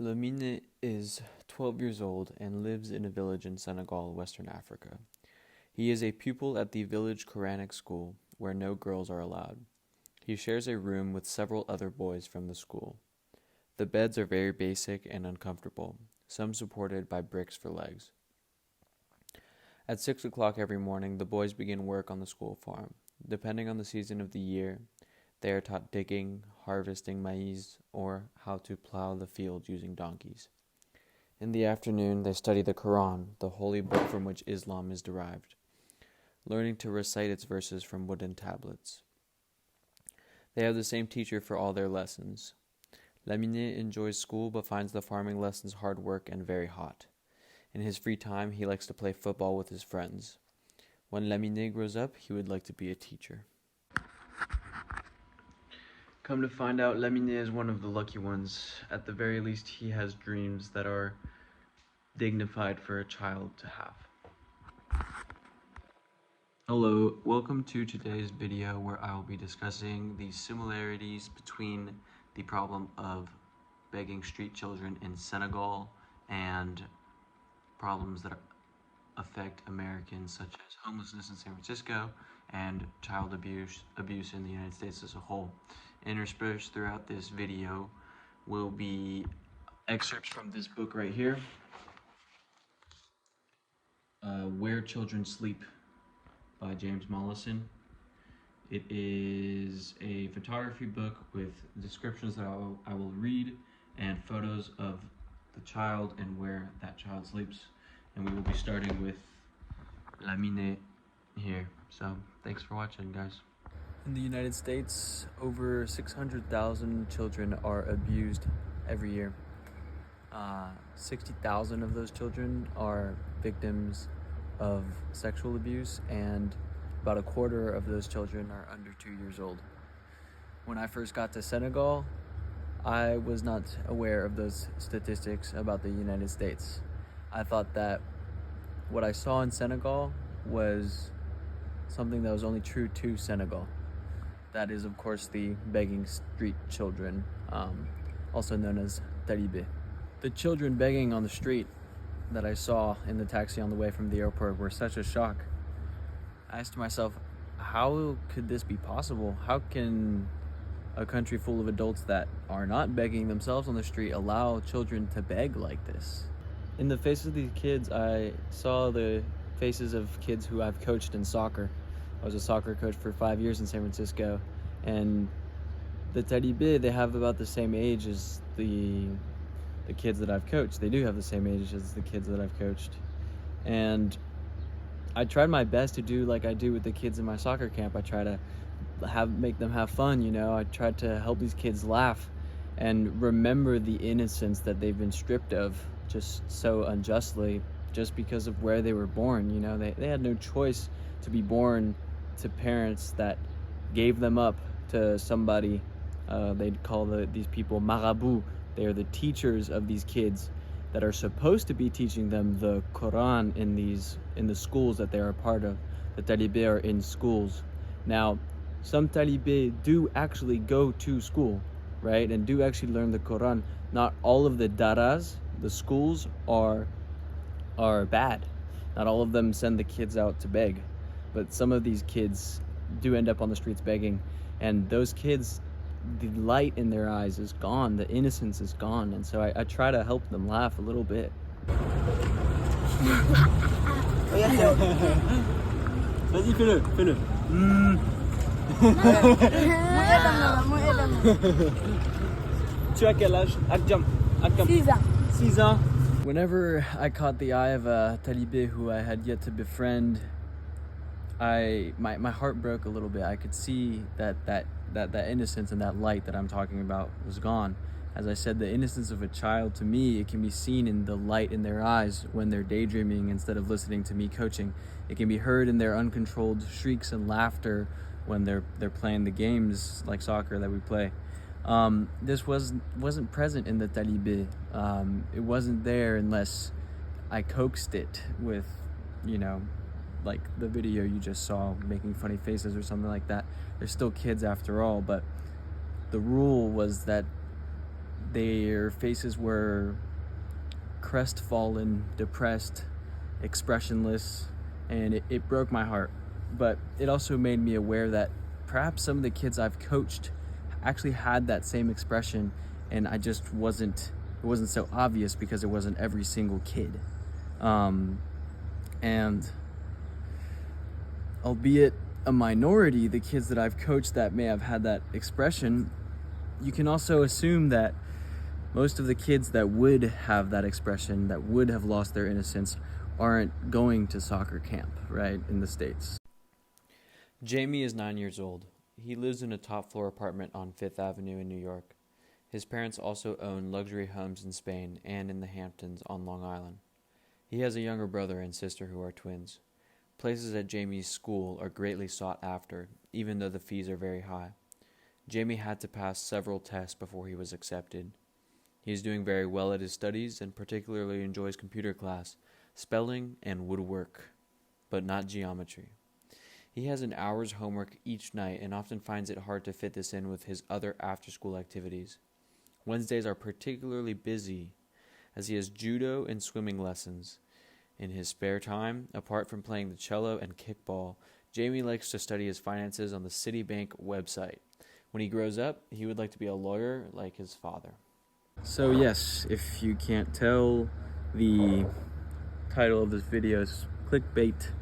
Lamine is 12 years old and lives in a village in Senegal, Western Africa. He is a pupil at the village Quranic school, where no girls are allowed. He shares a room with several other boys from the school. The beds are very basic and uncomfortable, some supported by bricks for legs. At 6 o'clock every morning, the boys begin work on the school farm. Depending on the season of the year, they are taught digging, harvesting maize, or how to plow the field using donkeys. In the afternoon, they study the Quran, the holy book from which Islam is derived, learning to recite its verses from wooden tablets. They have the same teacher for all their lessons. Lamine enjoys school but finds the farming lessons hard work and very hot. In his free time, he likes to play football with his friends. When Lamine grows up, he would like to be a teacher. Come to find out, Lamine is one of the lucky ones. At the very least, he has dreams that are dignified for a child to have. Hello, welcome to today's video where I will be discussing the similarities between the problem of begging street children in Senegal and problems that affect Americans, such as homelessness in San Francisco and child abuse in the United States as a whole. Interspersed throughout this video will be excerpts from this book right here, Where Children Sleep by James Mollison. It is a photography book with descriptions that I will read and photos of the child and where that child sleeps. And we will be starting with Lamine here. So thanks for watching, guys. In the United States, over 600,000 children are abused every year. 60,000 of those children are victims of sexual abuse, and about a quarter of those children are under 2 years old. When I first got to Senegal, I was not aware of those statistics about the United States. I thought that what I saw in Senegal was something that was only true to Senegal. That is, of course, the begging street children, also known as talibé. The children begging on the street that I saw in the taxi on the way from the airport were such a shock. I asked myself, how could this be possible? How can a country full of adults that are not begging themselves on the street allow children to beg like this? In the faces of these kids, I saw the faces of kids who I've coached in soccer. I was a soccer coach for 5 years in San Francisco, and the talibé, they have about the same age as the kids that I've coached. They do have the same age as the kids that I've coached. And I tried my best to do like I do with the kids in my soccer camp. I try to make them have fun, you know. I tried to help these kids laugh and remember the innocence that they've been stripped of just so unjustly, just because of where they were born. You know, they had no choice to be born to parents that gave them up to somebody. They'd call these people marabout. They are the teachers of these kids that are supposed to be teaching them the Quran in the schools that they are a part of. The talibé are in schools. Now, some talibé do actually go to school, right, and do actually learn the Quran. Not all of the daras, the schools, are bad. Not all of them send the kids out to beg, but some of these kids do end up on the streets begging, and those kids, the light in their eyes is gone, the innocence is gone, and so I try to help them laugh a little bit. Vas-y, fais-le. Tu as quel âge? Akjam. 6 ans. 6 ans. Whenever I caught the eye of a talibé who I had yet to befriend, my heart broke a little bit. I could see that innocence and that light that I'm talking about was gone. As I said, the innocence of a child, to me, it can be seen in the light in their eyes when they're daydreaming instead of listening to me coaching. It can be heard in their uncontrolled shrieks and laughter when they're playing the games like soccer that we play. This wasn't present in the talibé. It wasn't there unless I coaxed it with, you know, like the video you just saw, making funny faces or something like that. They're still kids after all, but the rule was that their faces were crestfallen, depressed, expressionless, and it broke my heart. But it also made me aware that perhaps some of the kids I've coached actually had that same expression, and it wasn't so obvious because it wasn't every single kid. And albeit a minority, the kids that I've coached that may have had that expression, you can also assume that most of the kids that would have that expression, that would have lost their innocence, aren't going to soccer camp, right, in the States. Jamie is 9 years old. He lives in a top-floor apartment on 5th Avenue in New York. His parents also own luxury homes in Spain and in the Hamptons on Long Island. He has a younger brother and sister who are twins. Places at Jamie's school are greatly sought after, even though the fees are very high. Jamie had to pass several tests before he was accepted. He is doing very well at his studies and particularly enjoys computer class, spelling, and woodwork, but not geometry. He has an hour's homework each night and often finds it hard to fit this in with his other after-school activities. Wednesdays are particularly busy as he has judo and swimming lessons. In his spare time, apart from playing the cello and kickball, Jamie likes to study his finances on the Citibank website. When he grows up, he would like to be a lawyer like his father. So yes, if you can't tell, the title of this video is clickbait.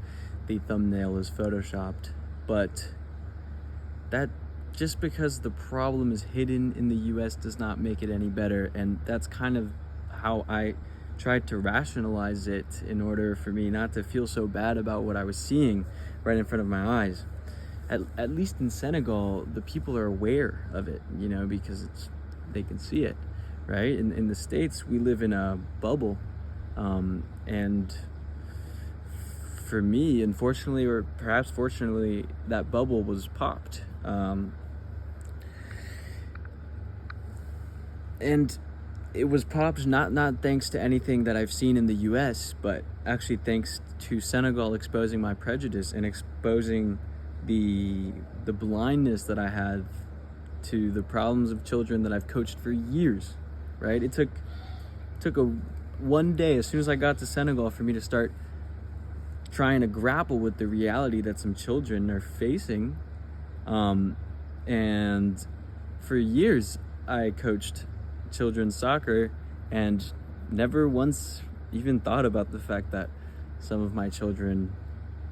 The thumbnail is photoshopped, but that just because the problem is hidden in the US does not make it any better, and that's kind of how I tried to rationalize it in order for me not to feel so bad about what I was seeing right in front of my eyes. At least in Senegal, the people are aware of it, because they can see it, right? In the States, we live in a bubble, and for me, unfortunately, or perhaps fortunately, that bubble was popped. And it was popped not thanks to anything that I've seen in the US, but actually thanks to Senegal exposing my prejudice and exposing the blindness that I have to the problems of children that I've coached for years, right? It took one day, as soon as I got to Senegal, for me to start trying to grapple with the reality that some children are facing. And for years, I coached children's soccer and never once even thought about the fact that some of my children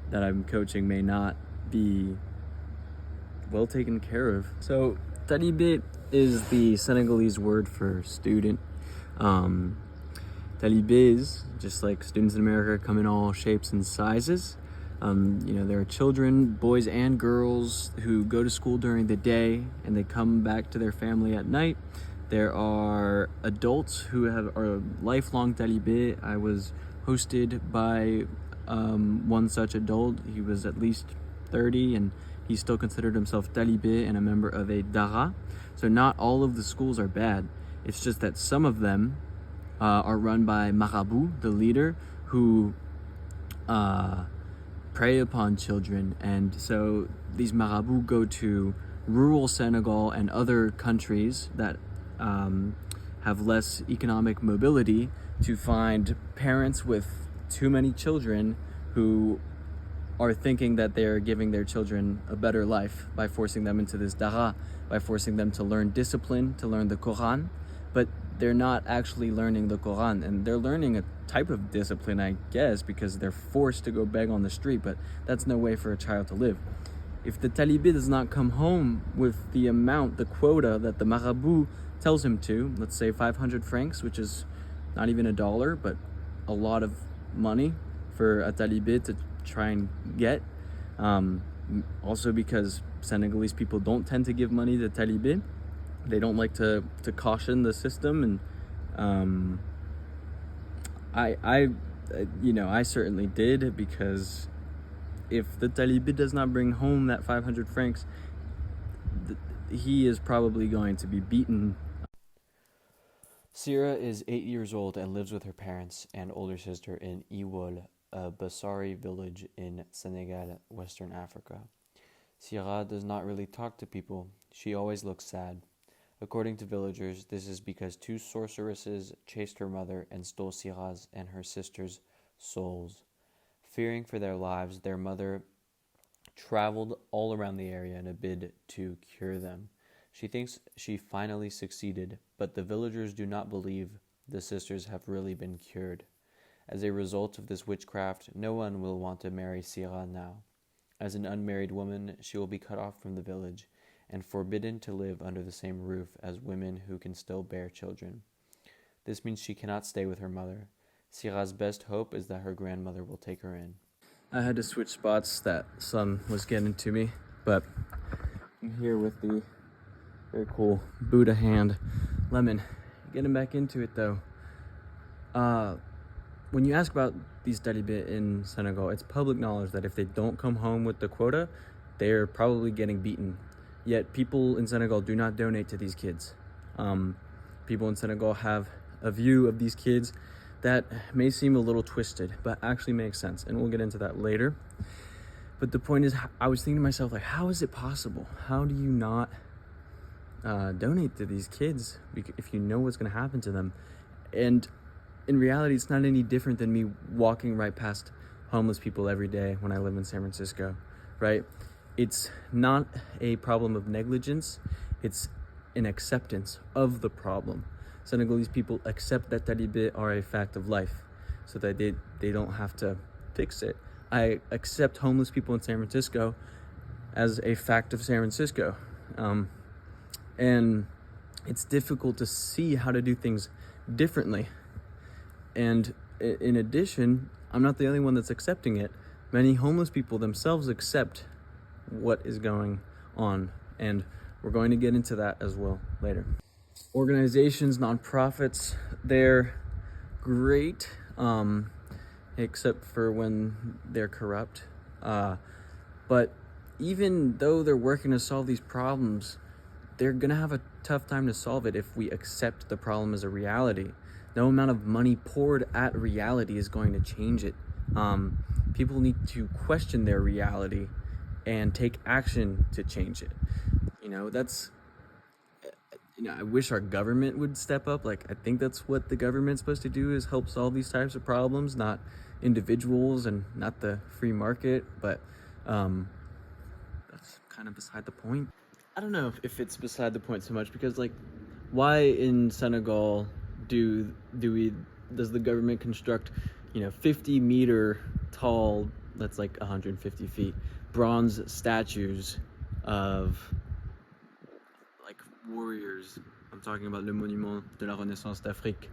that I'm coaching may not be well taken care of. So talibé is the Senegalese word for student. Talibés, just like students in America, come in all shapes and sizes. There are children, boys and girls, who go to school during the day and they come back to their family at night. There are adults who are lifelong talibé. I was hosted by one such adult. He was at least 30 and he still considered himself talibé and a member of a dara. So not all of the schools are bad. It's just that some of them are run by marabout, the leader, who prey upon children. And so these marabouts go to rural Senegal and other countries that have less economic mobility to find parents with too many children who are thinking that they're giving their children a better life by forcing them into this dara, by forcing them to learn discipline, to learn the Quran. But they're not actually learning the Quran, and they're learning a type of discipline, I guess, because they're forced to go beg on the street, but that's no way for a child to live. If the talibé does not come home with the amount, the quota that the marabout tells him to, let's say 500 francs, which is not even $1, but a lot of money for a talibé to try and get. Also because Senegalese people don't tend to give money to talibé. They don't like to caution the system, and I certainly did, because if the talibé does not bring home that 500 francs, he is probably going to be beaten. Sierra is 8 years old and lives with her parents and older sister in Iwol, a Basari village in Senegal, Western Africa. Sira does not really talk to people. She always looks sad. According to villagers, this is because two sorceresses chased her mother and stole Sira's and her sister's souls. Fearing for their lives, their mother traveled all around the area in a bid to cure them. She thinks she finally succeeded, but the villagers do not believe the sisters have really been cured. As a result of this witchcraft, no one will want to marry Sira now. As an unmarried woman, she will be cut off from the village and forbidden to live under the same roof as women who can still bear children. This means she cannot stay with her mother. Sira's best hope is that her grandmother will take her in. I had to switch spots. That sun was getting to me, but I'm here with the very cool Buddha hand lemon. Getting back into it though. When you ask about these talibé in Senegal, it's public knowledge that if they don't come home with the quota, they're probably getting beaten. Yet people in Senegal do not donate to these kids. People in Senegal have a view of these kids that may seem a little twisted, but actually makes sense, and we'll get into that later. But the point is, I was thinking to myself, like, how is it possible? How do you not donate to these kids if you know what's going to happen to them? And in reality, it's not any different than me walking right past homeless people every day when I live in San Francisco, right? It's not a problem of negligence, it's an acceptance of the problem. Senegalese people accept that talibé are a fact of life so that they don't have to fix it. I accept homeless people in San Francisco as a fact of San Francisco. And it's difficult to see how to do things differently. And in addition, I'm not the only one that's accepting it. Many homeless people themselves accept what is going on, and we're going to get into that as well later. Organizations, nonprofits, they're great, except for when they're corrupt. But even though they're working to solve these problems, they're gonna have a tough time to solve it if we accept the problem as a reality. No amount of money poured at reality is going to change it. People need to question their reality and take action to change it. I wish our government would step up. Like, I think that's what the government's supposed to do, is help solve these types of problems, not individuals and not the free market. But that's kind of beside the point. I don't know if it's beside the point so much, because like, why in Senegal does the government construct 50-meter tall, that's like 150 feet, bronze statues of like warriors? I'm talking about Le Monument de la Renaissance d'Afrique.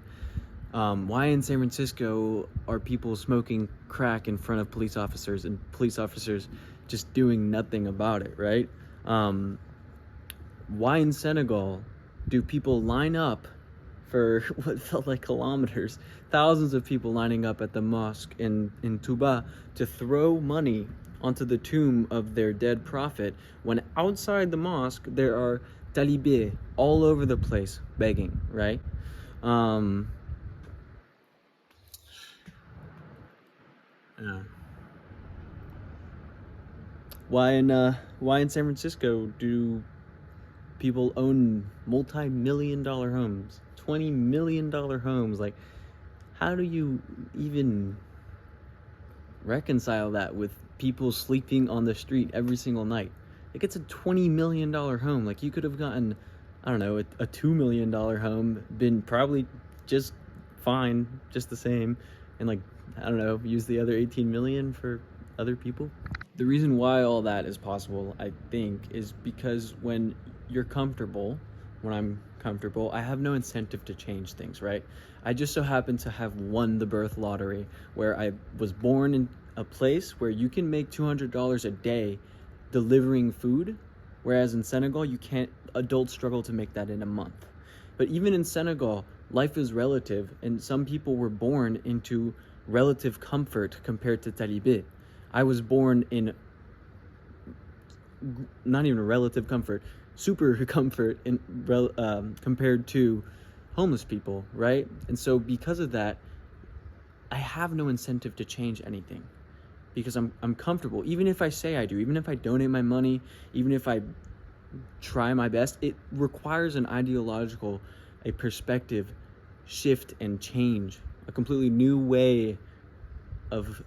Why in San Francisco are people smoking crack in front of police officers and police officers just doing nothing about it, right? Why in Senegal do people line up for what felt like kilometers, thousands of people lining up at the mosque in Touba to throw money onto the tomb of their dead prophet, when outside the mosque there are talibé all over the place begging, right? Why in San Francisco do people own multi-million-dollar homes, $20 million homes? Like, how do you even reconcile that with people sleeping on the street every single night? Like, it's a $20 million home. Like, you could have gotten, I don't know, a $2 million home, been probably just fine, just the same, and like, I don't know, use the other 18 million for other people. The reason why all that is possible, I think, is because when you're comfortable, when I'm comfortable, I have no incentive to change things, right? I just so happen to have won the birth lottery, where I was born in a place where you can make $200 a day delivering food, whereas in Senegal, adults struggle to make that in a month. But even in Senegal, life is relative, and some people were born into relative comfort compared to talibé. I was born in not even relative comfort, super comfort compared to homeless people, right? And so because of that, I have no incentive to change anything because I'm comfortable. Even if I say I do, even if I donate my money, even if I try my best, it requires an ideological, a perspective shift and change, a completely new way of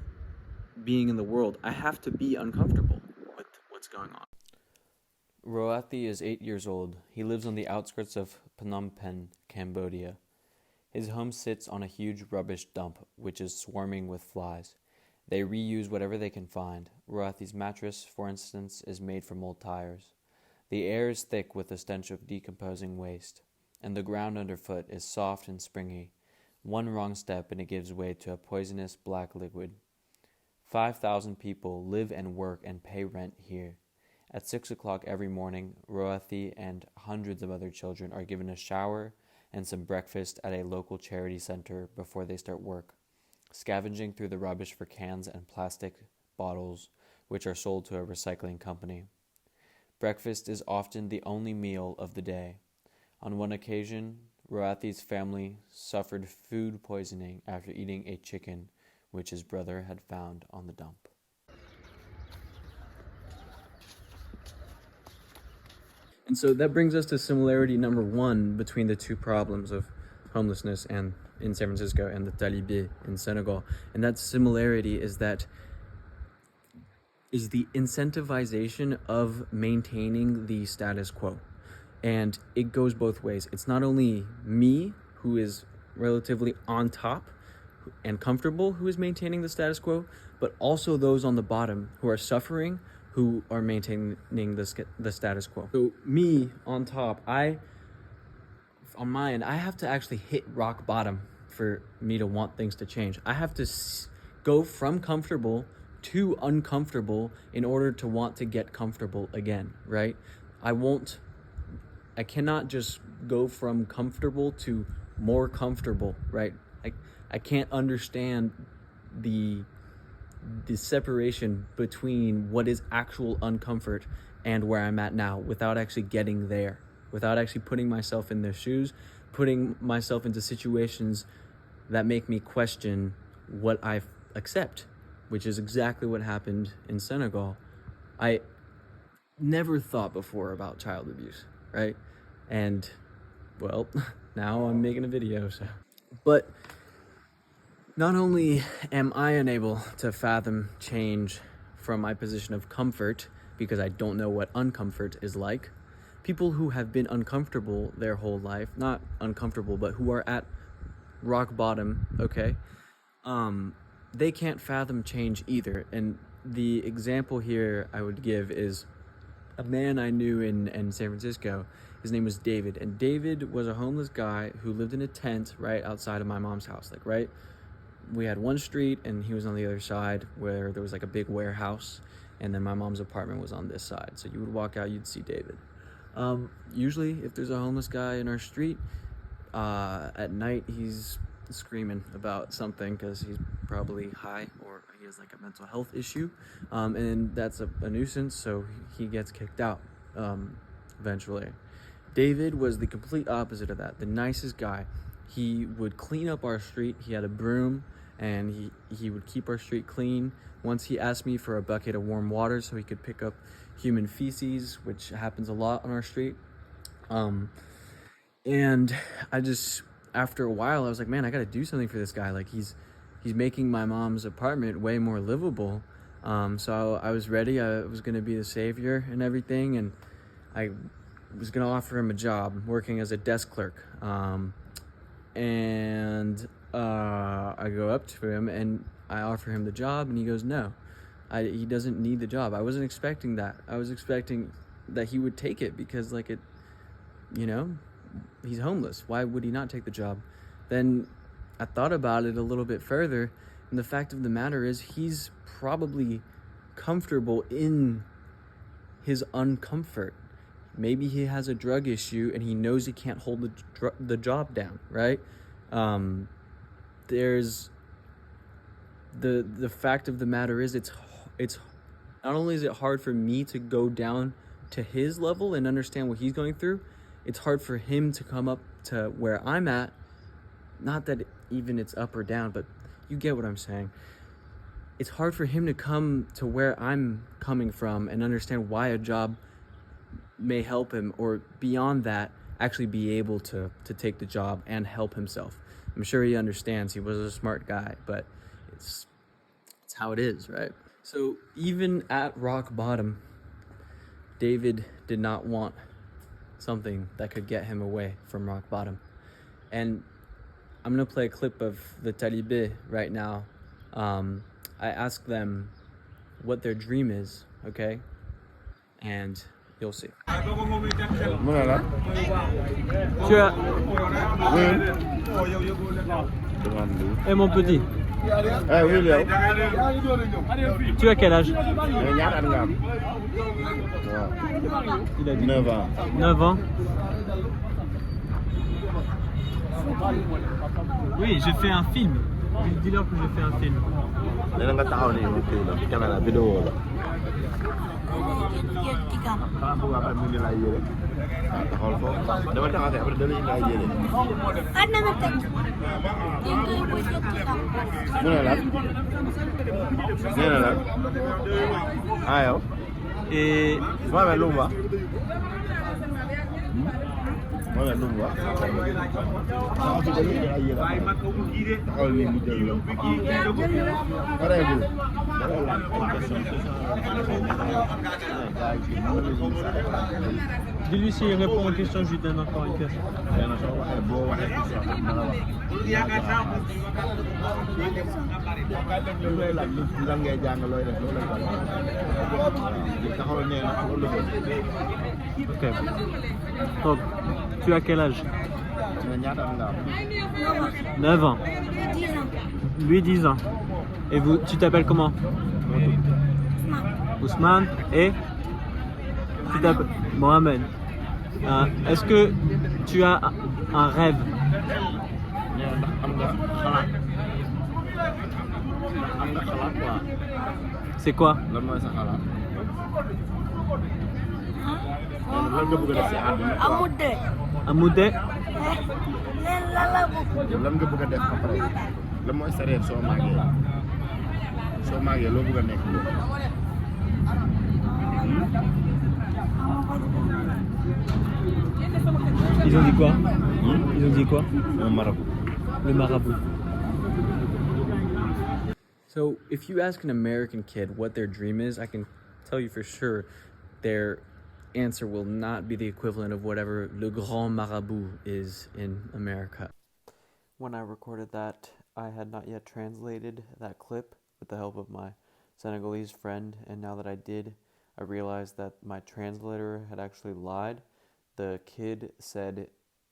being in the world. I have to be uncomfortable with what's going on. Roathi is 8 years old. He lives on the outskirts of Phnom Penh, Cambodia. His home sits on a huge rubbish dump, which is swarming with flies. They reuse whatever they can find. Roathi's mattress, for instance, is made from old tires. The air is thick with the stench of decomposing waste, and the ground underfoot is soft and springy. One wrong step and it gives way to a poisonous black liquid. 5,000 people live and work and pay rent here. At 6 o'clock every morning, Roathi and hundreds of other children are given a shower and some breakfast at a local charity center before they start work, scavenging through the rubbish for cans and plastic bottles, which are sold to a recycling company. Breakfast is often the only meal of the day. On one occasion, Roathi's family suffered food poisoning after eating a chicken which his brother had found on the dump. And so that brings us to similarity number one between the two problems of homelessness and in San Francisco and the talibé in Senegal. And that similarity is the incentivization of maintaining the status quo. And it goes both ways. It's not only me, who is relatively on top and comfortable, who is maintaining the status quo, but also those on the bottom who are suffering, who are maintaining the status quo. So me on top, on my end, I have to actually hit rock bottom for me to want things to change. I have to go from comfortable to uncomfortable in order to want to get comfortable again, right? I cannot just go from comfortable to more comfortable, right? I can't understand the separation between what is actual uncomfort and where I'm at now without actually getting there, without actually putting myself in their shoes, putting myself into situations that make me question what I accept, which is exactly what happened in Senegal. I never thought before about child abuse, right? And, well, now I'm making a video, so. But not only am I unable to fathom change from my position of comfort because I don't know what uncomfort is like, people who have been uncomfortable their whole life, not uncomfortable, but who are at rock bottom, okay, they can't fathom change either. And the example here I would give is a man I knew in San Francisco. His name was David, and David was a homeless guy who lived in a tent right outside of my mom's house, like right. We had one street and he was on the other side where there was like a big warehouse, and then my mom's apartment was on this side. So you would walk out, you'd see David. Usually if there's a homeless guy in our street, at night he's screaming about something because he's probably high or he has like a mental health issue. And that's a nuisance, so he gets kicked out eventually. David was the complete opposite of that, the nicest guy. He would clean up our street. He had a broom, and he would keep our street clean. Once he asked me for a bucket of warm water so he could pick up human feces, which happens a lot on our street. And I just, after a while, I was like, man, I got to do something for this guy. Like he's making my mom's apartment way more livable. So I was ready. I was going to be the savior and everything. And I was going to offer him a job working as a desk clerk. And I go up to him and I offer him the job, and he goes, no, he doesn't need the job. I wasn't expecting that. I was expecting that he would take it because he's homeless. Why would he not take the job? Then I thought about it a little bit further, and the fact of the matter is he's probably comfortable in his uncomfort. Maybe he has a drug issue and he knows he can't hold the job down, right? There's the fact of the matter is it's not only is it hard for me to go down to his level and understand what he's going through, it's hard for him to come up to where I'm at. Not that even it's up or down, but you get what I'm saying. It's hard for him to come to where I'm coming from and understand why a job may help him, or beyond that, actually be able to take the job and help himself. I'm sure he understands. He was a smart guy, but it's how it is, right? So even at rock bottom, David did not want something that could get him away from rock bottom. And I'm gonna play a clip of the Talibé right now. I asked them what their dream is, okay? And you'll see. Eh mon petit, tu as quel âge? Il a dit 9 ans. 9 ans. Oui, j'ai fait un film. Dis-leur que j'ai fait un film. Et dis-lui s'il répond aux questions, je lui donne encore une pièce. Ok. Donc, tu as quel âge? 9 ans. Lui 10 ans. Et vous, tu t'appelles comment? Ousmane. Et tu t'appelles Mohamed. Est-ce que tu as un rêve? C'est quoi? Amoudé. Ils ont dit quoi? Ils ont dit quoi? Le marabout. Le marabout. So if you ask an American kid what their dream is, I can tell you for sure their answer will not be the equivalent of whatever Le Grand Marabout is in America. When I recorded that, I had not yet translated that clip with the help of my Senegalese friend, and now that I did, I realized that my translator had actually lied. The kid said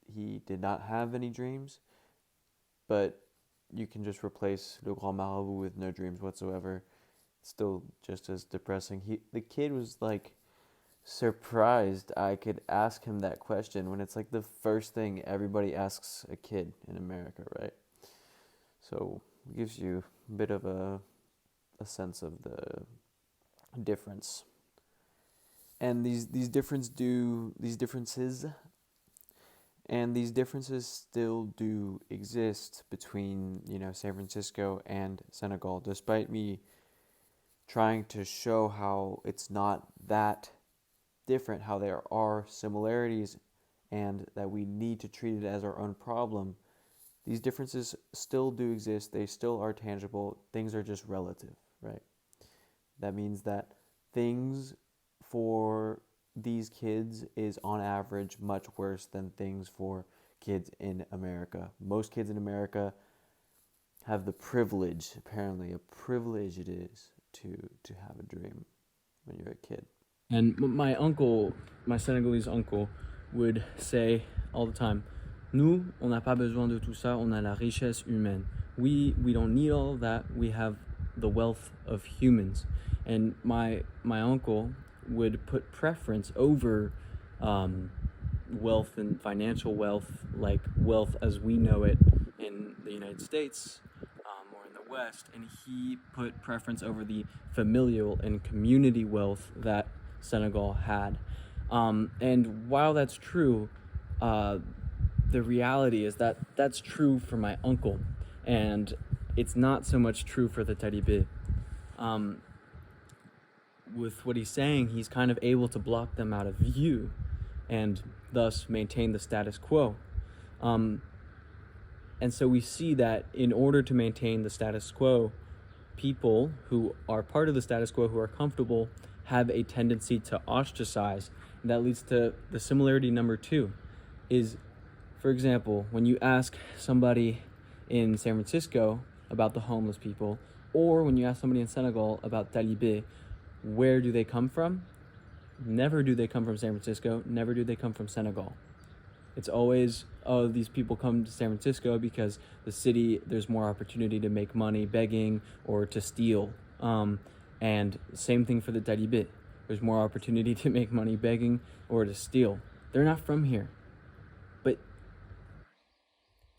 he did not have any dreams, but you can just replace Le Grand Marabout with no dreams whatsoever. It's still just as depressing. The kid was like surprised I could ask him that question when it's like the first thing everybody asks a kid in America, right? So it gives you a bit of a sense of the difference. And these differences still do exist between, San Francisco and Senegal, despite me trying to show how it's not that different, how there are similarities, and that we need to treat it as our own problem. These differences still do exist. They still are tangible. Things are just relative, right? That means that things for these kids is on average much worse than things for kids in America. Most kids in America have the privilege, apparently a privilege it is to have a dream when you're a kid. And my uncle, my Senegalese uncle, would say all the time, nous, on n'a pas besoin de tout ça, on a la richesse humaine. We don't need all of that, we have the wealth of humans. And my uncle would put preference over wealth and financial wealth, like wealth as we know it in the United States or in the West, and he put preference over the familial and community wealth that Senegal had. And while that's true, the reality is that that's true for my uncle. And it's not so much true for the Taliban. With what he's saying, he's kind of able to block them out of view and thus maintain the status quo. And so we see that in order to maintain the status quo, people who are part of the status quo, who are comfortable, have a tendency to ostracize. And that leads to the similarity number 2 is, for example, when you ask somebody in San Francisco about the homeless people, or when you ask somebody in Senegal about Talibé, where do they come from? Never do they come from San Francisco, never do they come from Senegal. It's always, oh, these people come to San Francisco because the city, there's more opportunity to make money begging or to steal. And same thing for the Talibé. There's more opportunity to make money begging or to steal. They're not from here. But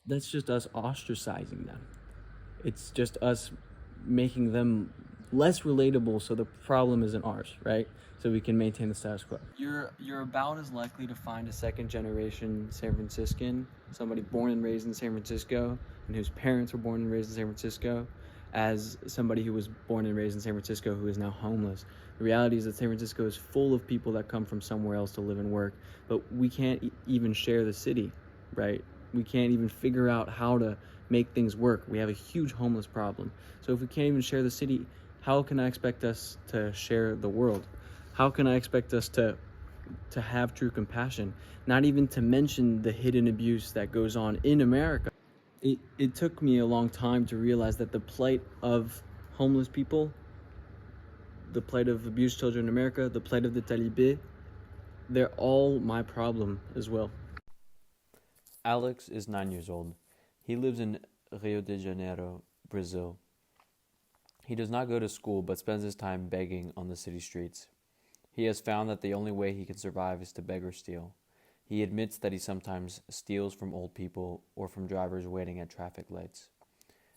that's just us ostracizing them. It's just us making them less relatable, so the problem isn't ours, right? So we can maintain the status quo. You're about as likely to find a second generation San Franciscan, somebody born and raised in San Francisco and whose parents were born and raised in San Francisco, as somebody who was born and raised in San Francisco who is now homeless. The reality is that San Francisco is full of people that come from somewhere else to live and work, but we can't even share the city, right? We can't even figure out how to make things work. We have a huge homeless problem. So if we can't even share the city, how can I expect us to share the world? How can I expect us to have true compassion? Not even to mention the hidden abuse that goes on in America. It took me a long time to realize that the plight of homeless people, the plight of abused children in America, the plight of the Talibé, they're all my problem as well. Alex is 9 years old. He lives in Rio de Janeiro, Brazil. He does not go to school, but spends his time begging on the city streets. He has found that the only way he can survive is to beg or steal. He admits that he sometimes steals from old people or from drivers waiting at traffic lights.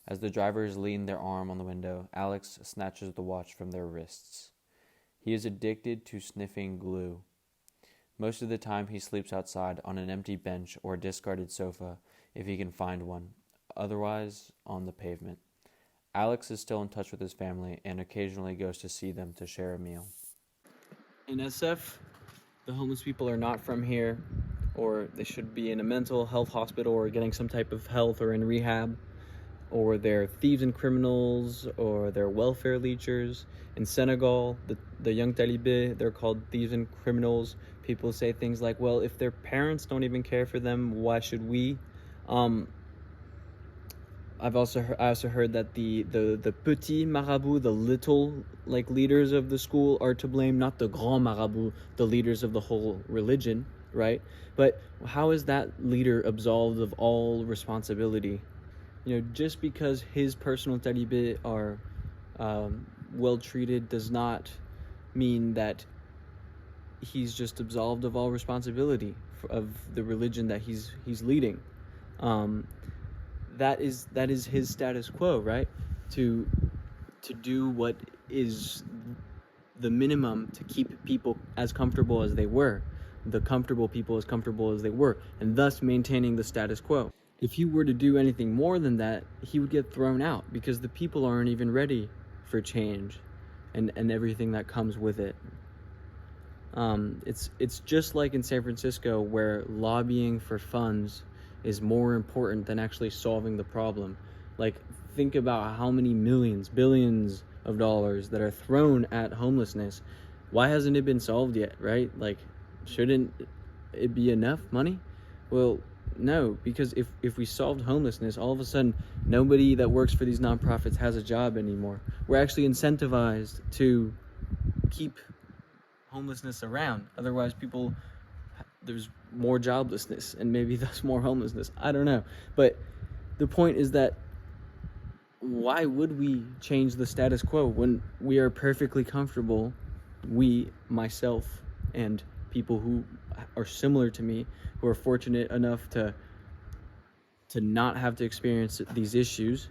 As the drivers lean their arm on the window, Alex snatches the watch from their wrists. He is addicted to sniffing glue. Most of the time he sleeps outside on an empty bench or a discarded sofa if he can find one, otherwise on the pavement. Alex is still in touch with his family and occasionally goes to see them to share a meal. In SF, the homeless people are not from here, or they should be in a mental health hospital or getting some type of health or in rehab, or they're thieves and criminals, or they're welfare leechers. In Senegal, the young Talibé, they're called thieves and criminals. People say things like, well, if their parents don't even care for them, why should we? I also heard that the petit marabout, the little leaders of the school, are to blame, not the grand marabout, the leaders of the whole religion, right? But how is that leader absolved of all responsibility? Just because his personal Talibé are well treated does not mean that he's just absolved of all responsibility of the religion that he's leading. That is his status quo, right? To do what is the minimum to keep people as comfortable as they were, the comfortable people as comfortable as they were, and thus maintaining the status quo. If he were to do anything more than that, he would get thrown out because the people aren't even ready for change and everything that comes with it. It's just like in San Francisco, where lobbying for funds is more important than actually solving the problem. Think about how many millions, billions of dollars that are thrown at homelessness. Why hasn't it been solved yet, right? Shouldn't it be enough money? Well, no, because if we solved homelessness, all of a sudden nobody that works for these nonprofits has a job anymore. We're actually incentivized to keep homelessness around. Otherwise, there's more joblessness and maybe thus more homelessness. I don't know. But the point is that why would we change the status quo when we are perfectly comfortable, myself, and people who are similar to me, who are fortunate enough to not have to experience these issues?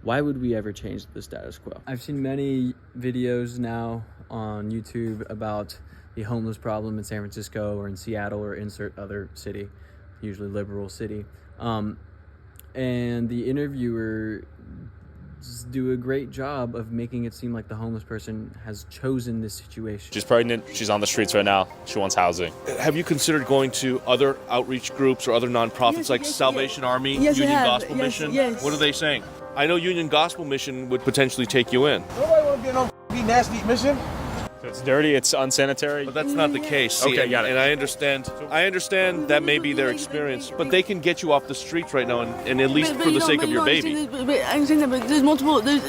Why would we ever change the status quo? I've seen many videos now on YouTube about the homeless problem in San Francisco or in Seattle or insert other city, usually liberal city. And the interviewer do a great job of making it seem like the homeless person has chosen this situation. She's pregnant. She's on the streets right now. She wants housing. Have you considered going to other outreach groups or other nonprofits like Salvation Army, Union Gospel Mission? Yes. What are they saying? I know Union Gospel Mission would potentially take you in. Nobody want to get no nasty mission. It's dirty. It's unsanitary. But that's not the case. See, Okay, got it. And I understand that may be their experience, but they can get you off the streets right now, and at least for the sake of your baby. But I understand that, but there's multiple. There's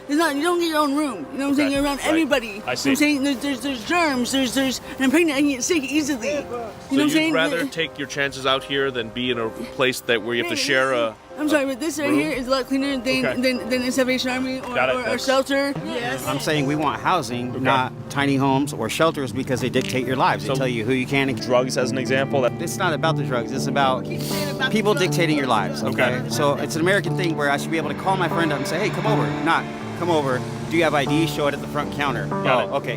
not. You don't get your own room. You know what I'm saying? You're around everybody. I see. You know what I'm saying there's germs. There's and I'm pregnant. I can get sick easily. You know what I'm You'd saying? rather take your chances out here than be in a place where you have to share a. I'm sorry, but this right here is a lot cleaner than the Salvation Army or shelter. Yes. I'm saying we want housing, not tiny homes or shelters, because they dictate your lives. They tell you who you can and Drugs, as an example. It's not about the drugs. It's about people dictating your lives. Okay. So it's an American thing where I should be able to call my friend up and say, "Hey, come over." Not come over. Do you have ID? Show it at the front counter. Got it. Okay.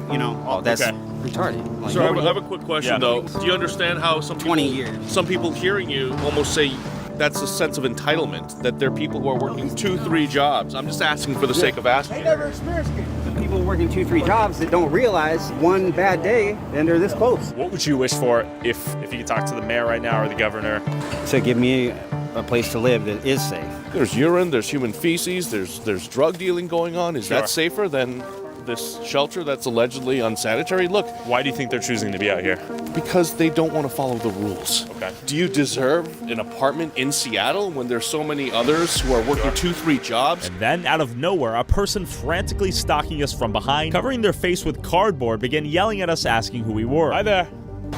That's retarded. Like, So I have a quick question though. Do you understand how some people, 20 years. Some people hearing you almost say that's a sense of entitlement, that there are people who are working 2-3 jobs. I'm just asking for the sake of asking. They never experienced it. people working 2-3 jobs that don't realize one bad day and they're this close. What would you wish for if you could talk to the mayor right now or the governor? To give me a place to live that is safe. There's urine, there's human feces, there's drug dealing going on. Is that safer than this shelter that's allegedly unsanitary? Look, why do you think they're choosing to be out here? Because they don't want to follow the rules. Okay. Do you deserve an apartment in Seattle when there's so many others who are working 2-3 jobs? And then, out of nowhere, a person frantically stalking us from behind, covering their face with cardboard, began yelling at us, asking who we were. Hi there.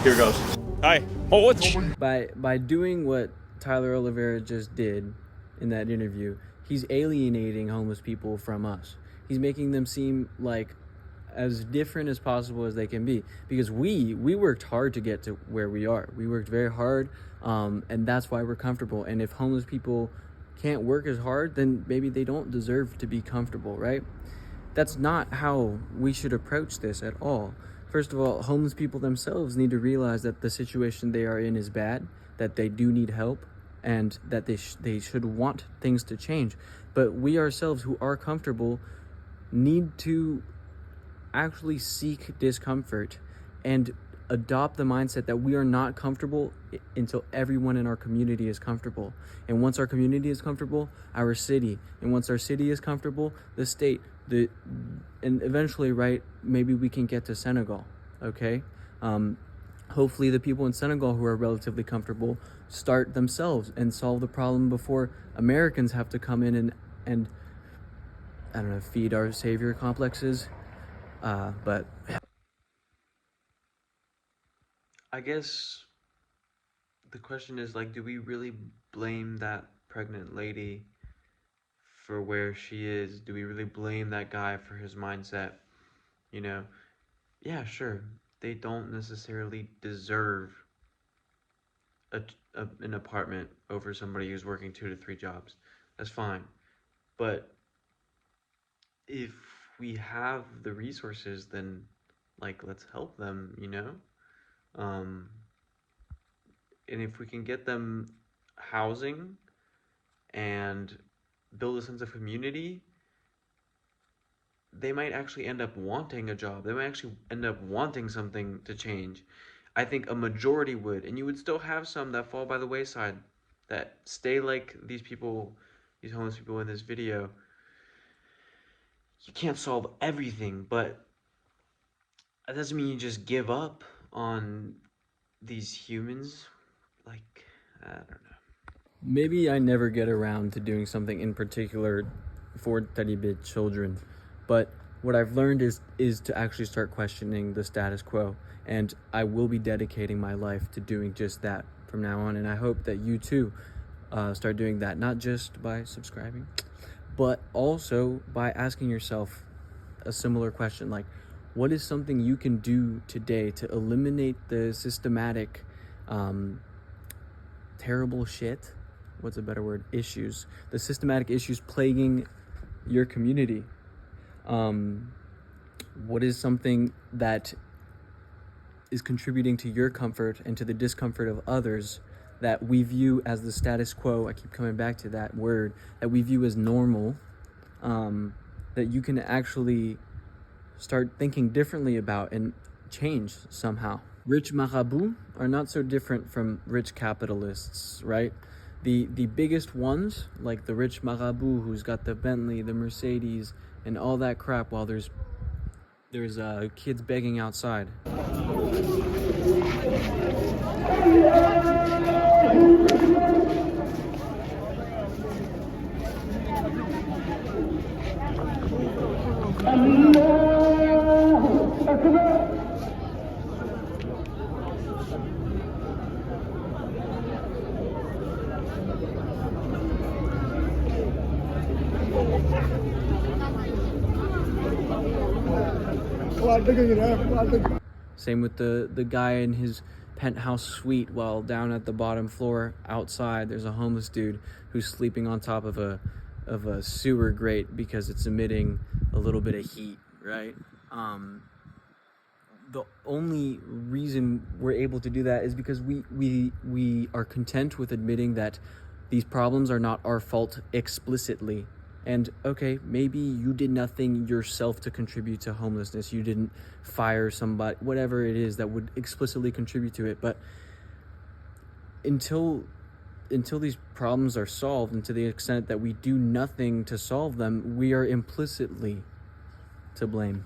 Here goes. Hi. Oh, what's... By doing what Tyler Oliveira just did in that interview, he's alienating homeless people from us. He's making them seem like as different as possible as they can be, because we worked hard to get to where we are. We worked very hard, and that's why we're comfortable. And if homeless people can't work as hard, then maybe they don't deserve to be comfortable, right? That's not how we should approach this at all. First of all, homeless people themselves need to realize that the situation they are in is bad, that they do need help, and that they should want things to change. But we ourselves who are comfortable need to actually seek discomfort and adopt the mindset that we are not comfortable until everyone in our community is comfortable. And once our community is comfortable, our city, and once our city is comfortable, the state, and eventually, right, maybe we can get to Senegal, okay? Hopefully the people in Senegal who are relatively comfortable start themselves and solve the problem before Americans have to come in and I don't know, feed our savior complexes. But I guess the question is, like, do we really blame that pregnant lady for where she is? Do we really blame that guy for his mindset? You know, yeah, sure, they don't necessarily deserve an apartment over somebody who's working 2 to 3 jobs. That's fine. But if we have the resources, then, like, let's help them, you know? And if we can get them housing and build a sense of community, they might actually end up wanting a job. They might actually end up wanting something to change. I think a majority would, and you would still have some that fall by the wayside, that stay like these people, these homeless people in this video. You can't solve everything, but that doesn't mean you just give up on these humans. Like, I don't know. Maybe I never get around to doing something in particular for Taribé children, but what I've learned is to actually start questioning the status quo, and I will be dedicating my life to doing just that from now on, and I hope that you too start doing that, not just by subscribing, but also by asking yourself a similar question, like, what is something you can do today to eliminate the systematic, terrible shit? What's a better word? Issues. The systematic issues plaguing your community. What is something that is contributing to your comfort and to the discomfort of others that we view as the status quo? I keep coming back to that word, that we view as normal. that you can actually start thinking differently about and change somehow. Rich marabouts are not so different from rich capitalists, right? The biggest ones, like the rich marabout who's got the Bentley, the Mercedes, and all that crap, while there's kids begging outside. Same with the guy in his penthouse suite, while down at the bottom floor outside there's a homeless dude who's sleeping on top of a sewer grate because it's emitting a little bit of heat, right? The only reason we're able to do that is because we are content with admitting that these problems are not our fault explicitly. And okay, maybe you did nothing yourself to contribute to homelessness. You didn't fire somebody, whatever it is that would explicitly contribute to it. But until these problems are solved, and to the extent that we do nothing to solve them, we are implicitly to blame.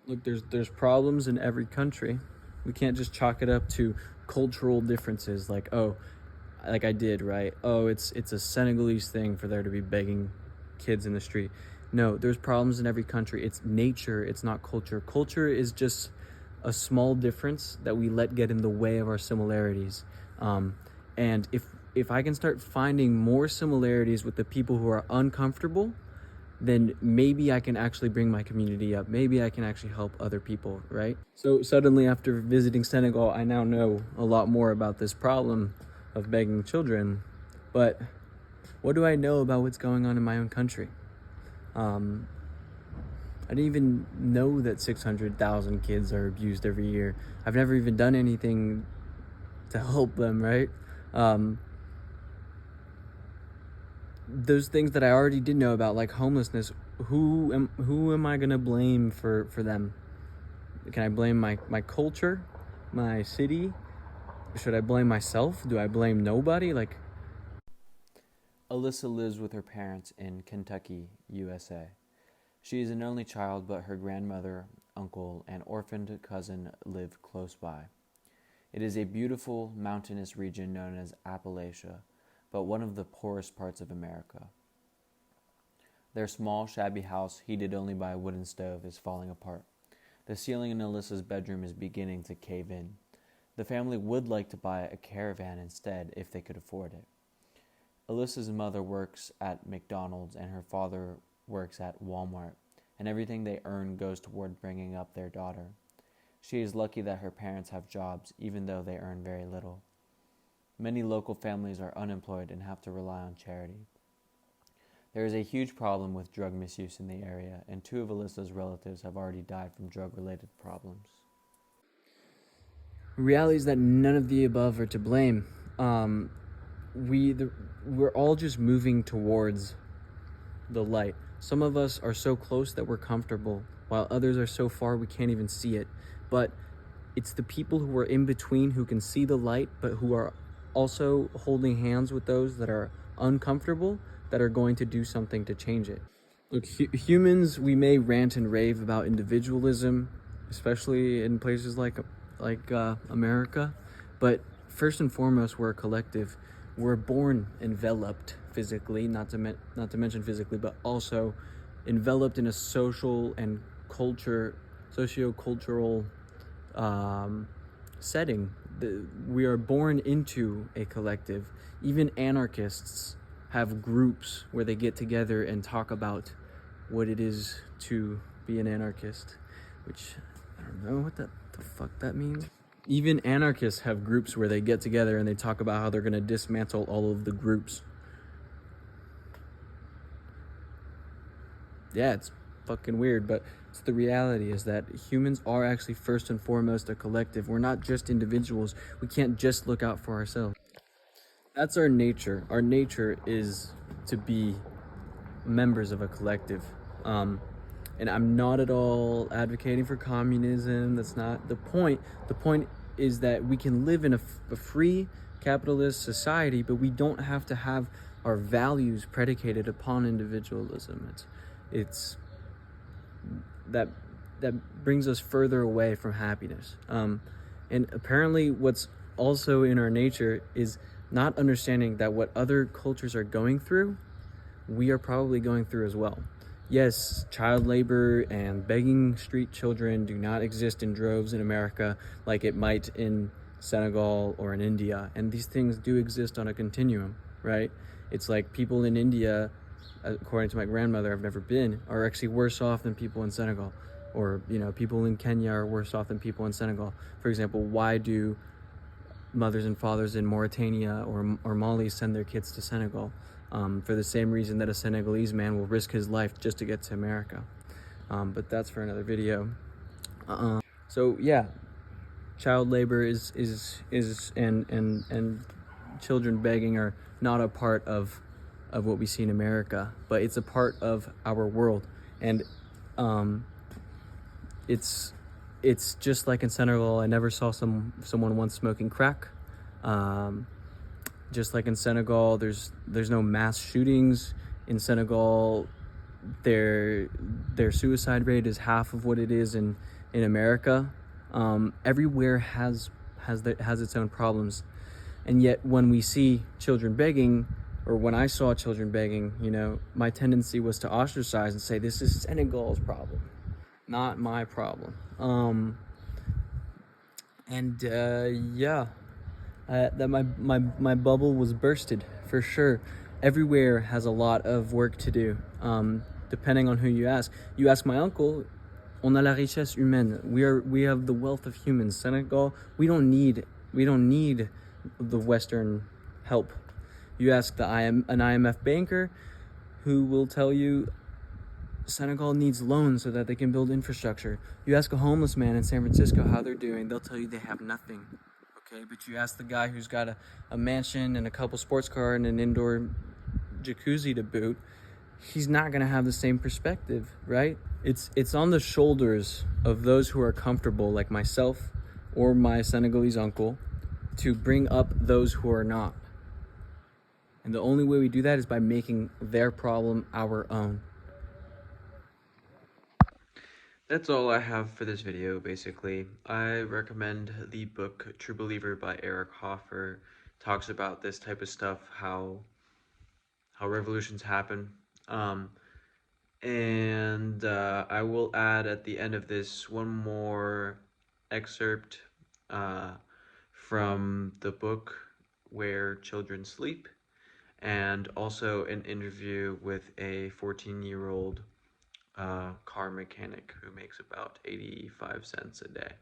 Look, there's problems in every country. We can't just chalk it up to cultural differences, like I did, right? Oh, it's a Senegalese thing for there to be begging kids in the street. No, there's problems in every country. It's nature, it's not culture. Culture is just a small difference that we let get in the way of our similarities. And if I can start finding more similarities with the people who are uncomfortable, then maybe I can actually bring my community up. Maybe I can actually help other people, right? So suddenly, after visiting Senegal, I now know a lot more about this problem of begging children. But what do I know about what's going on in my own country? I didn't even know that 600,000 kids are abused every year. I've never even done anything to help them, right? Those things that I already did know about, like homelessness, who am I gonna blame for them? Can I blame my culture, my city? Should I blame myself? Do I blame nobody? Like, Alyssa lives with her parents in Kentucky, USA. She is an only child, but her grandmother, uncle, and orphaned cousin live close by. It is a beautiful mountainous region known as Appalachia, but one of the poorest parts of America. Their small, shabby house, heated only by a wooden stove, is falling apart. The ceiling in Alyssa's bedroom is beginning to cave in. The family would like to buy a caravan instead if they could afford it. Alyssa's mother works at McDonald's and her father works at Walmart, and everything they earn goes toward bringing up their daughter. She is lucky that her parents have jobs, even though they earn very little. Many local families are unemployed and have to rely on charity. There is a huge problem with drug misuse in the area, and 2 of Alyssa's relatives have already died from drug-related problems. Reality is that none of the above are to blame. We're all just moving towards the light. Some of us are so close that we're comfortable, while others are so far we can't even see it. But it's the people who are in between who can see the light, but who are also holding hands with those that are uncomfortable, that are going to do something to change it. Look, humans, we may rant and rave about individualism, especially in places like America, but first and foremost, we're a collective. We're born enveloped physically, not to mention physically, but also enveloped in a social and socio-cultural setting. We are born into a collective. Even anarchists have groups where they get together and talk about what it is to be an anarchist, which I don't know what the fuck that means. Even anarchists have groups where they get together and they talk about how they're going to dismantle all of the groups. Yeah, it's fucking weird, but it's the reality is that humans are actually first and foremost a collective. We're not just individuals. We can't just look out for ourselves. That's our nature. Our nature is to be members of a collective. And I'm not at all advocating for communism. That's not the point. The point is that we can live in a free capitalist society, but we don't have to have our values predicated upon individualism. It's that brings us further away from happiness. And apparently what's also in our nature is not understanding that what other cultures are going through, we are probably going through as well. Yes, child labor and begging street children do not exist in droves in America like it might in Senegal or in India. And these things do exist on a continuum, right? It's like people in India, according to my grandmother, I've never been, are actually worse off than people in Senegal. Or, you know, people in Kenya are worse off than people in Senegal. For example, why do mothers and fathers in Mauritania or Mali send their kids to Senegal? For the same reason that a Senegalese man will risk his life just to get to America. But that's for another video. So yeah, child labor is and children begging are not a part of what we see in America, but it's a part of our world. And it's just like in Senegal. I never saw someone once smoking crack. Just like in Senegal, there's no mass shootings. In Senegal, their suicide rate is half of what it is in America. Everywhere has its own problems, and yet when we see children begging, or when I saw children begging, you know, my tendency was to ostracize and say, this is Senegal's problem, not my problem. That my bubble was bursted for sure. Everywhere has a lot of work to do, depending on who you ask. You ask my uncle, on a la richesse humaine. We have the wealth of humans. Senegal, we don't need the Western help. You ask an IMF banker, who will tell you Senegal needs loans so that they can build infrastructure. You ask a homeless man in San Francisco how they're doing, they'll tell you they have nothing. Okay, but you ask the guy who's got a mansion and a couple sports cars and an indoor jacuzzi to boot, he's not gonna have the same perspective, right? It's on the shoulders of those who are comfortable, like myself or my Senegalese uncle, to bring up those who are not. And the only way we do that is by making their problem our own. That's all I have for this video, basically. I recommend the book True Believer by Eric Hoffer. Talks about this type of stuff, how revolutions happen. And I will add at the end of this one more excerpt from the book Where Children Sleep, and also an interview with a 14-year-old car mechanic who makes about 85 cents a day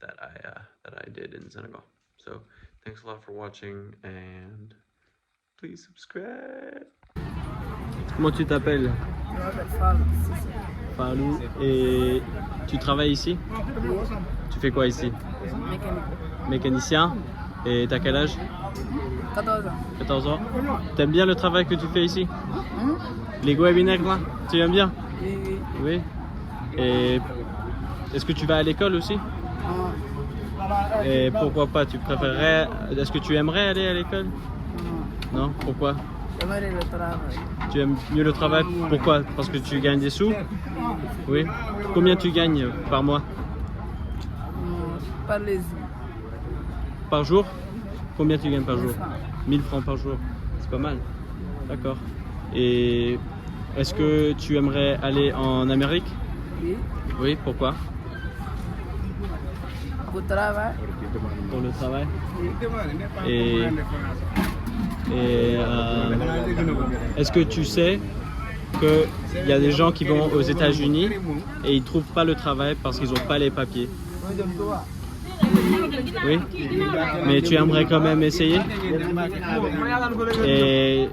that I did in Senegal. So thanks a lot for watching, and please subscribe. Comment tu t'appelles? Je m'appelle Fallou. Fallou. Et tu travailles ici? Tu fais quoi ici? Mécanique. Mécanicien. Et t'as quel âge? 14 ans. 14 ans. T'aimes bien le travail que tu fais ici? Les webinaires là, tu aimes bien? Oui. Oui. Et est-ce que tu vas à l'école aussi? Et pourquoi pas? Tu préférerais... Est-ce que tu aimerais aller à l'école? Non. Pourquoi? J'aimerais le travail. Tu aimes mieux le travail? Pourquoi? Parce que tu gagnes des sous? Oui. Combien tu gagnes par mois? Par les yeux. Par jour? Combien tu gagnes par jour? 1000 francs par jour. C'est pas mal. D'accord. Et est-ce que tu aimerais aller en Amérique? Oui. Oui, pourquoi? Pour travail. Pour le travail. Oui. Et est-ce que tu sais qu'il y a des gens qui vont aux États-Unis et ils ne trouvent pas le travail parce qu'ils n'ont pas les papiers? Oui. Mais tu aimerais quand même essayer? Et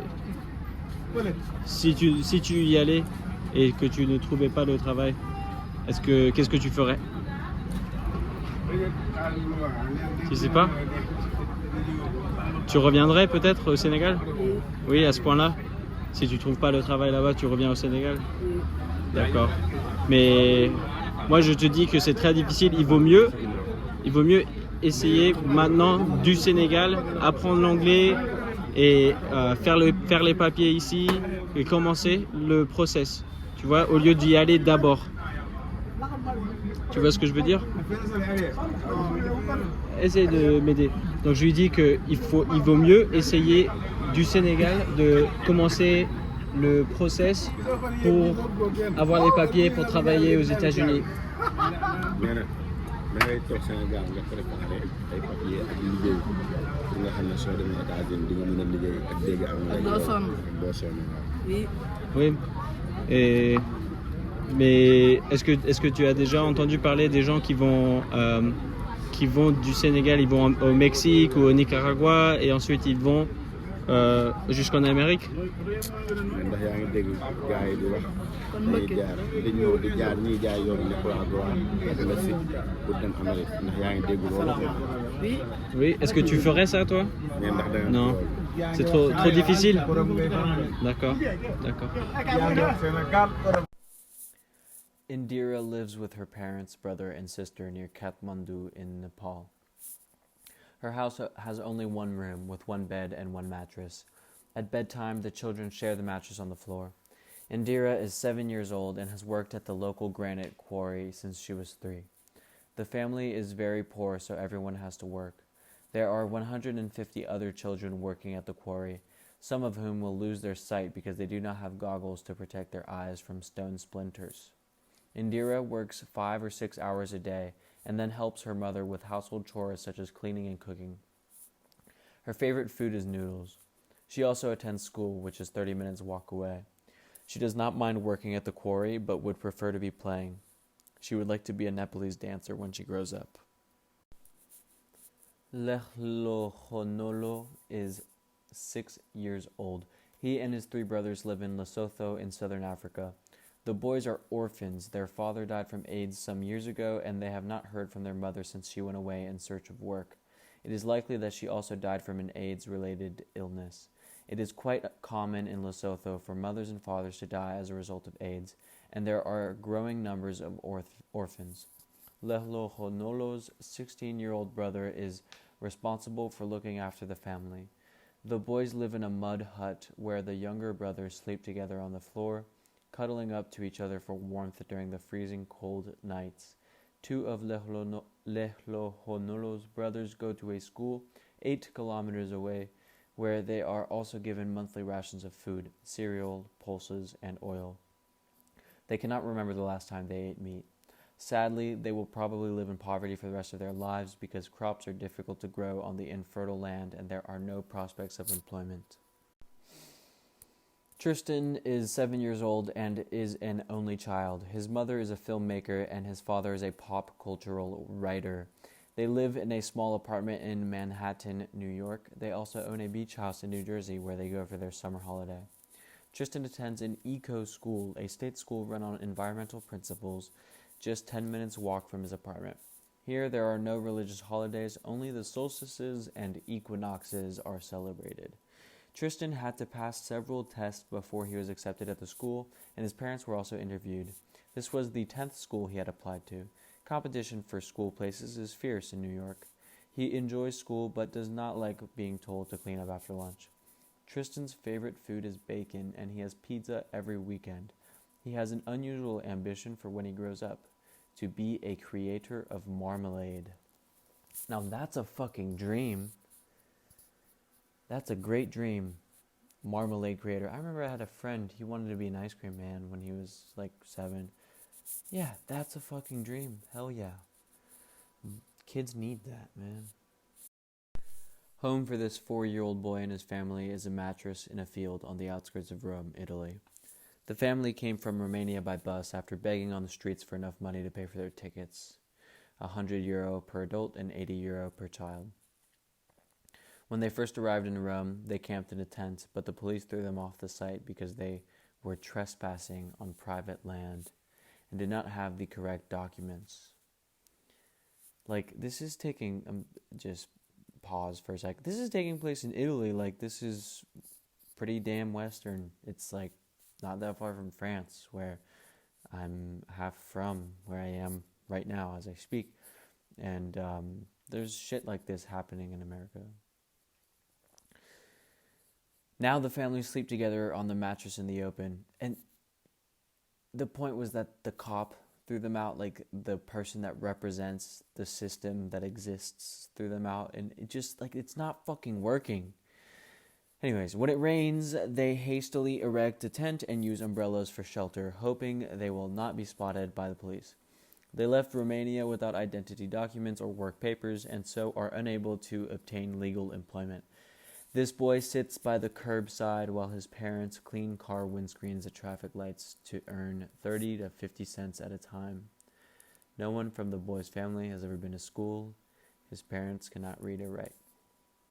si tu y allais et que tu ne trouvais pas le travail, qu'est-ce que tu ferais? Tu sais pas? Tu reviendrais peut-être au Sénégal? Oui, à ce point-là? Si tu trouves pas le travail là-bas, tu reviens au Sénégal? D'accord. Mais moi, je te dis que c'est très difficile. Il vaut mieux essayer maintenant du Sénégal, apprendre l'anglais et faire les papiers ici et commencer le process. Tu vois, au lieu d'y aller d'abord. Tu vois ce que je veux dire? Essaye de m'aider. Donc je lui dis qu'il vaut mieux essayer du Sénégal, de commencer le process pour avoir les papiers pour travailler aux États-Unis. Oui. Mais est-ce que tu as déjà entendu parler des gens qui vont du Sénégal, ils vont au Mexique ou au Nicaragua et ensuite ils vont jusqu'en Amérique? Oui. Est-ce que tu ferais ça, toi? Non. C'est trop difficile? D'accord. Indira lives with her parents, brother, and sister near Kathmandu in Nepal. Her house has only one room with one bed and one mattress. At bedtime, the children share the mattress on the floor. Indira is 7 years old and has worked at the local granite quarry since she was 3. The family is very poor, so everyone has to work. There are 150 other children working at the quarry, some of whom will lose their sight because they do not have goggles to protect their eyes from stone splinters. Indira works 5 or 6 hours a day and then helps her mother with household chores such as cleaning and cooking. Her favorite food is noodles. She also attends school, which is 30 minutes walk away. She does not mind working at the quarry, but would prefer to be playing. She would like to be a Nepalese dancer when she grows up. Lehlohonolo is 6 years old. He and his 3 brothers live in Lesotho in southern Africa. The boys are orphans. Their father died from AIDS some years ago, and they have not heard from their mother since she went away in search of work. It is likely that she also died from an AIDS-related illness. It is quite common in Lesotho for mothers and fathers to die as a result of AIDS, and there are growing numbers of orphans. Lehlohonolo's 16-year-old brother is responsible for looking after the family. The boys live in a mud hut where the younger brothers sleep together on the floor, cuddling up to each other for warmth during the freezing cold nights. 2 of Lehlohonolo's brothers go to a school 8 kilometers away, where they are also given monthly rations of food, cereal, pulses, and oil. They cannot remember the last time they ate meat. Sadly, they will probably live in poverty for the rest of their lives because crops are difficult to grow on the infertile land and there are no prospects of employment. Tristan is 7 years old and is an only child. His mother is a filmmaker and his father is a pop cultural writer. They live in a small apartment in Manhattan, New York. They also own a beach house in New Jersey where they go for their summer holiday. Tristan attends an eco school, a state school run on environmental principles, just 10 minutes walk from his apartment. Here there are no religious holidays, only the solstices and equinoxes are celebrated. Tristan had to pass several tests before he was accepted at the school, and his parents were also interviewed. This was the 10th school he had applied to. Competition for school places is fierce in New York. He enjoys school but does not like being told to clean up after lunch. Tristan's favorite food is bacon, and he has pizza every weekend. He has an unusual ambition for when he grows up, to be a creator of marmalade. Now that's a fucking dream. That's a great dream. Marmalade creator. I remember I had a friend, he wanted to be an ice cream man when he was like 7. Yeah, that's a fucking dream. Hell yeah. Kids need that, man. Home for this 4-year-old boy and his family is a mattress in a field on the outskirts of Rome, Italy. The family came from Romania by bus after begging on the streets for enough money to pay for their tickets. €100 per adult and €80 per child. When they first arrived in Rome, they camped in a tent, but the police threw them off the site because they were trespassing on private land and did not have the correct documents. Like, this is taking, just pause for a sec. This is taking place in Italy, like, this is pretty damn Western. It's like not that far from France, where I'm half from, where I am right now as I speak. And there's shit like this happening in America. Now the families sleep together on the mattress in the open. And the point was that the cop threw them out, like the person that represents the system that exists threw them out. And it just, like, it's not fucking working. Anyways, when it rains, they hastily erect a tent and use umbrellas for shelter, hoping they will not be spotted by the police. They left Romania without identity documents or work papers, and so are unable to obtain legal employment. This boy sits by the curbside while his parents clean car windscreens at traffic lights to earn 30 to 50 cents at a time. No one from the boy's family has ever been to school. His parents cannot read or write.